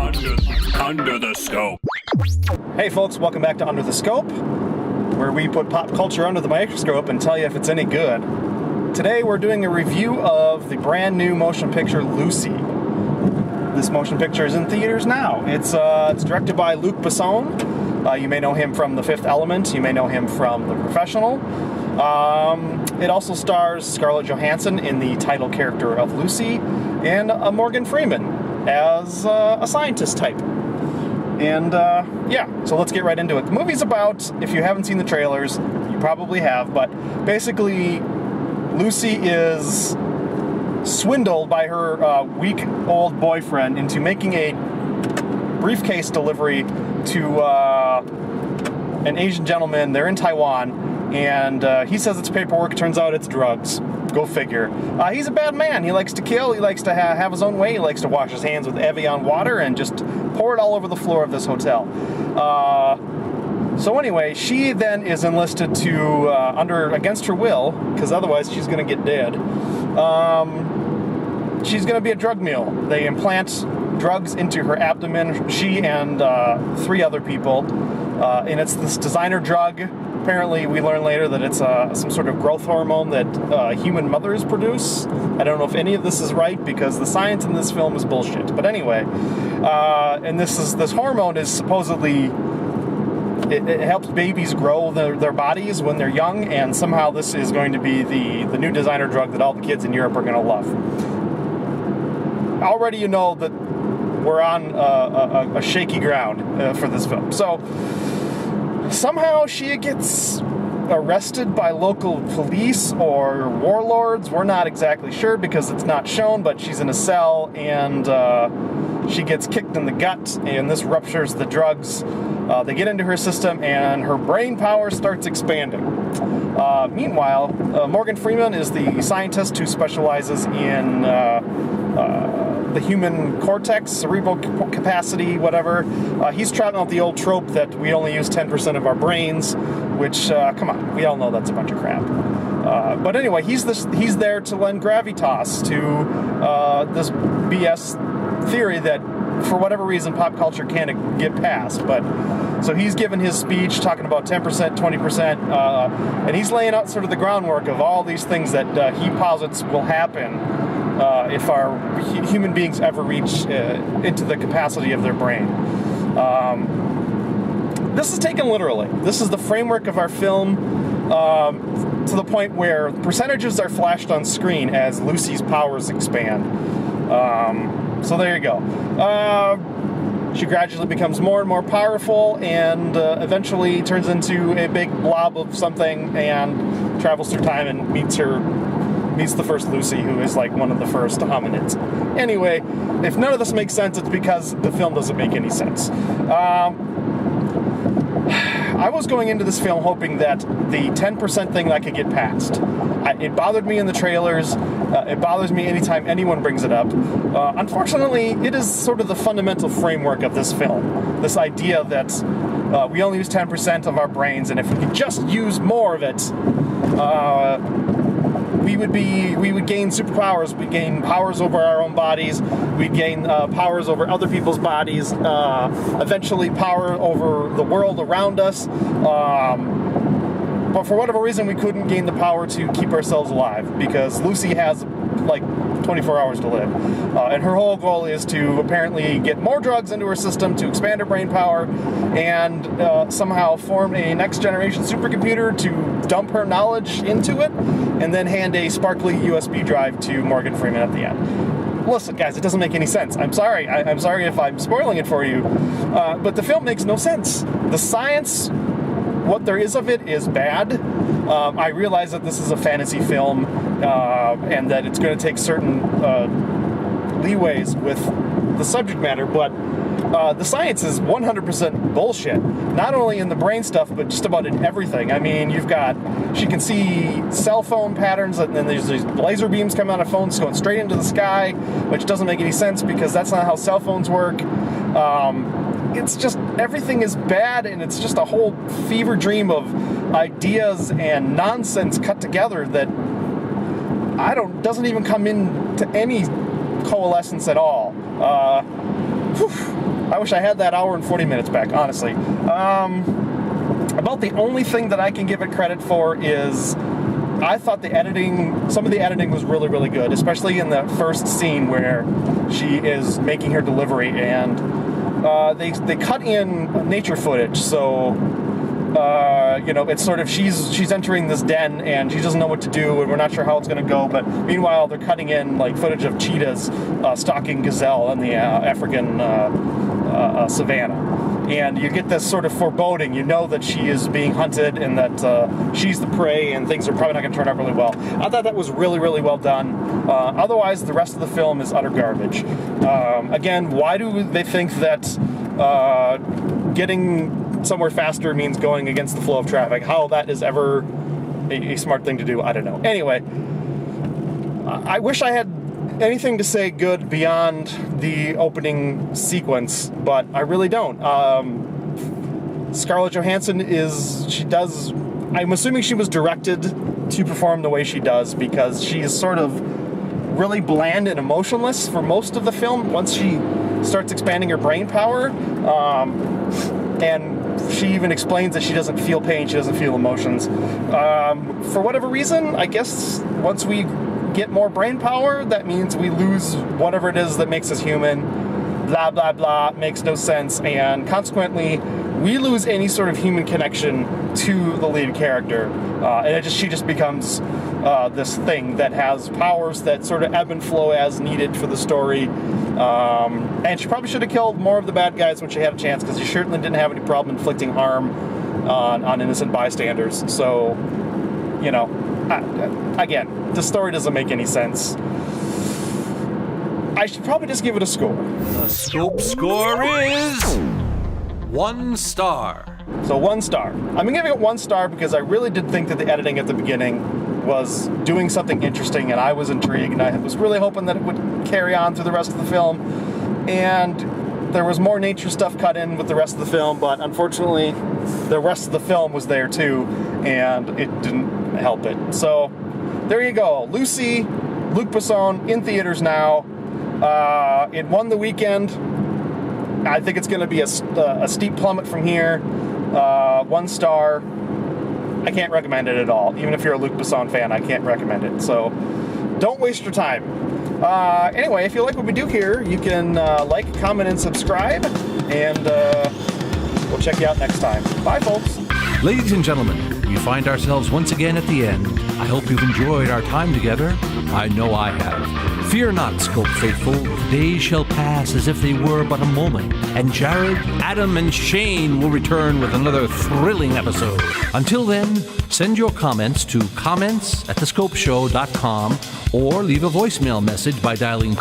Under the Scope. Hey folks, welcome back to Under the Scope, where we put pop culture under the microscope and tell you if it's any good. Today we're doing a review of the brand new motion picture Lucy. This motion picture is in theaters now. It's directed by Luc Besson. You may know him from The Fifth Element. You may know him from The Professional. It also stars Scarlett Johansson in the title character of Lucy and Morgan Freeman as a scientist type. And so let's get right into it. The movie's about, if you haven't seen the trailers, you probably have, but basically Lucy is swindled by her weak-old boyfriend into making a briefcase delivery to an Asian gentleman. They're in Taiwan, and he says it's paperwork. It turns out it's drugs. Go figure. He's a bad man. He likes to kill. He likes to have his own way. He likes to wash his hands with Evian water and just pour it all over the floor of this hotel. So anyway, she then is enlisted to, against her will, because otherwise she's going to get dead. She's going to be a drug mule. They implant drugs into her abdomen, she and 3 other people, and it's this designer drug. Apparently, we learn later that it's some sort of growth hormone that human mothers produce. I don't know if any of this is right because the science in this film is bullshit. But anyway, and this hormone is supposedly it helps babies grow their bodies when they're young, and somehow this is going to be the new designer drug that all the kids in Europe are going to love. Already, you know that we're on a shaky ground for this film. So somehow she gets arrested by local police or warlords. We're not exactly sure because it's not shown, but she's in a cell and she gets kicked in the gut, and this ruptures the drugs. They get into her system and her brain power starts expanding. Meanwhile, Morgan Freeman is the scientist who specializes in the human cortex, cerebral capacity, whatever. He's trotting out the old trope that we only use 10% of our brains, which, come on, we all know that's a bunch of crap. But anyway, he's there to lend gravitas to this BS theory that, for whatever reason, pop culture can't get past. But so he's given his speech talking about 10%, 20%, and he's laying out sort of the groundwork of all these things that he posits will happen if our human beings ever reach into the capacity of their brain. This is taken literally. This is the framework of our film, to the point where percentages are flashed on screen as Lucy's powers expand. So there you go. She gradually becomes more and more powerful, and eventually turns into a big blob of something and travels through time and meets the first Lucy, who is like one of the first hominids. Anyway, if none of this makes sense, it's because the film doesn't make any sense. I was going into this film hoping that the 10% thing I could get past. It bothered me in the trailers. It bothers me anytime anyone brings it up. Unfortunately, it is sort of the fundamental framework of this film. This idea that we only use 10% of our brains, and if we could just use more of it, we would gain superpowers. We'd gain powers over our own bodies. We'd gain powers over other people's bodies. Eventually, power over the world around us. But for whatever reason, we couldn't gain the power to keep ourselves alive because Lucy has like 24 hours to live. And her whole goal is to apparently get more drugs into her system to expand her brain power and somehow form a next generation supercomputer to dump her knowledge into it and then hand a sparkly USB drive to Morgan Freeman at the end. Listen, guys, it doesn't make any sense. I'm sorry. I'm sorry if I'm spoiling it for you. But the film makes no sense. The science, what there is of it, is bad. I realize that this is a fantasy film and that it's going to take certain leeways with the subject matter, but the science is 100% bullshit. Not only in the brain stuff, but just about in everything. I mean, she can see cell phone patterns, and then there's these laser beams coming out of phones going straight into the sky, which doesn't make any sense because that's not how cell phones work. It's just, everything is bad, and it's just a whole fever dream of ideas and nonsense cut together that doesn't even come into any coalescence at all. I wish I had that hour and 40 minutes back, honestly. About the only thing that I can give it credit for is I thought some of the editing was really, really good, especially in the first scene where she is making her delivery, and they cut in nature footage, so it's sort of she's entering this den and she doesn't know what to do, and we're not sure how it's going to go. But meanwhile, they're cutting in like footage of cheetahs stalking gazelle in the African savannah. And you get this sort of foreboding. You know that she is being hunted and that she's the prey, and things are probably not going to turn out really well. I thought that was really, really well done. Otherwise, the rest of the film is utter garbage. Again, why do they think that getting somewhere faster means going against the flow of traffic? How that is ever a smart thing to do, I don't know. Anyway, I wish I had anything to say good beyond the opening sequence, but I really don't. Scarlett Johansson I'm assuming she was directed to perform the way she does, because she is sort of really bland and emotionless for most of the film once she starts expanding her brain power. And she even explains that she doesn't feel pain, she doesn't feel emotions. For whatever reason, I guess once we get more brain power, that means we lose whatever it is that makes us human. Blah, blah, blah, makes no sense. And consequently, we lose any sort of human connection to the lead character. And she just becomes this thing that has powers that sort of ebb and flow as needed for the story. And she probably should have killed more of the bad guys when she had a chance, because she certainly didn't have any problem inflicting harm on innocent bystanders. So, again, the story doesn't make any sense. I should probably just give it a score. The Scope score is 1 star. So 1 star. I'm giving it 1 star because I really did think that the editing at the beginning was doing something interesting, and I was intrigued, and I was really hoping that it would carry on through the rest of the film. And there was more nature stuff cut in with the rest of the film, but unfortunately the rest of the film was there too, and it didn't help it. So there you go. Lucy, Luc Besson, in theaters now. It won the weekend. I think it's going to be a steep plummet from here. 1 star. I can't recommend it at all. Even if you're a Luc Besson fan, I can't recommend it. So don't waste your time. Anyway, if you like what we do here, you can like, comment, and subscribe. And we'll check you out next time. Bye, folks. Ladies and gentlemen, we find ourselves once again at the end. I hope you've enjoyed our time together. I know I have. Fear not, Scope faithful. The days shall pass as if they were but a moment, and Jared, Adam, and Shane will return with another thrilling episode. Until then, send your comments to comments@thescopeshow.com or leave a voicemail message by dialing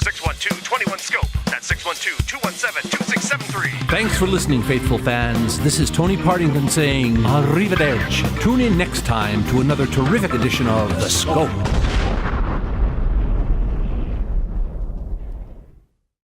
612-21-SCOPE. That's 612-217-2673. Thanks for listening, faithful fans. This is Tony Partington saying arrivederci. Tune in next time to another terrific edition of The Scope.